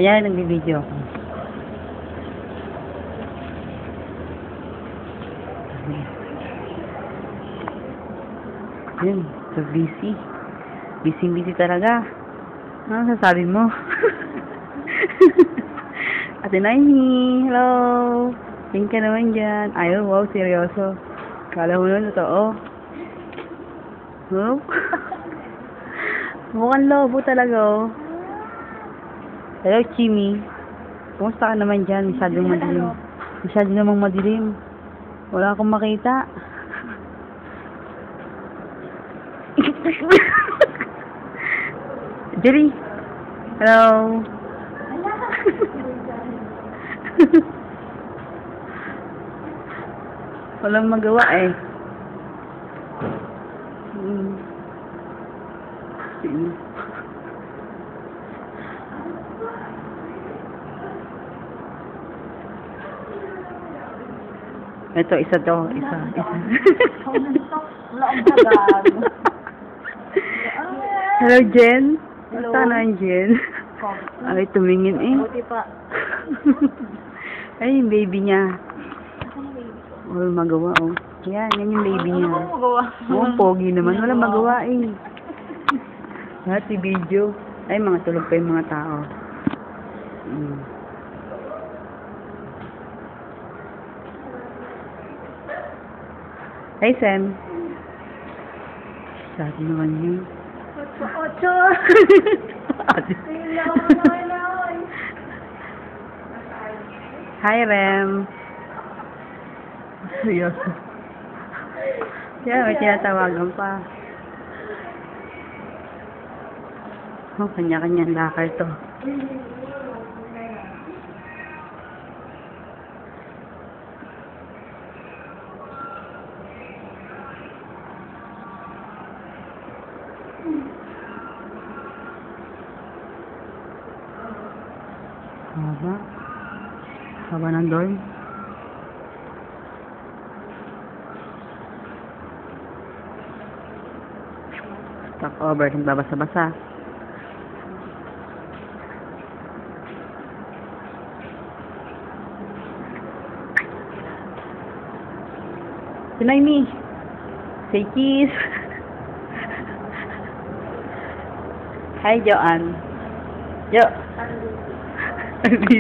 Ayan, nagbibideo ako. Ayun, so busy. Busy talaga. Ano sasabi mo? Ate Naimi, hello! Tingin ka naman dyan. Ayaw, wow, seryoso. Kala mo nun, totoo. Huh? Mukhang lobo talaga, oh. Hello, Chimi. Kumusta ka naman dyan? Masyadong madilim. Masyadong namang madilim. Wala akong makita. Jerry. Hello. Walang magawa eh. Ito, isa to. Isa. Wala ang bagag. Hello, Jen. Hello. Saan ang Jen? Ay, tumingin eh. Buti pa. Ay, yung baby niya. Walang magawa, oh. Yan yung baby niya. Ano magawa? Oo, pogi naman. Walang magawa eh. Lahat si video. Ay, mga tulog pa yung mga tao. Hey, Sam. Sabi naman yun. Ocho. Hi, Rem. Seryoso. Yeah, may tinatawagan pa. Oh, kanya-kanyang lakar to. Haba. Haba ng dorm. Stock over. Nagbabasa-basa. Sinay me. Say kiss. Hi, Joanne. Jo.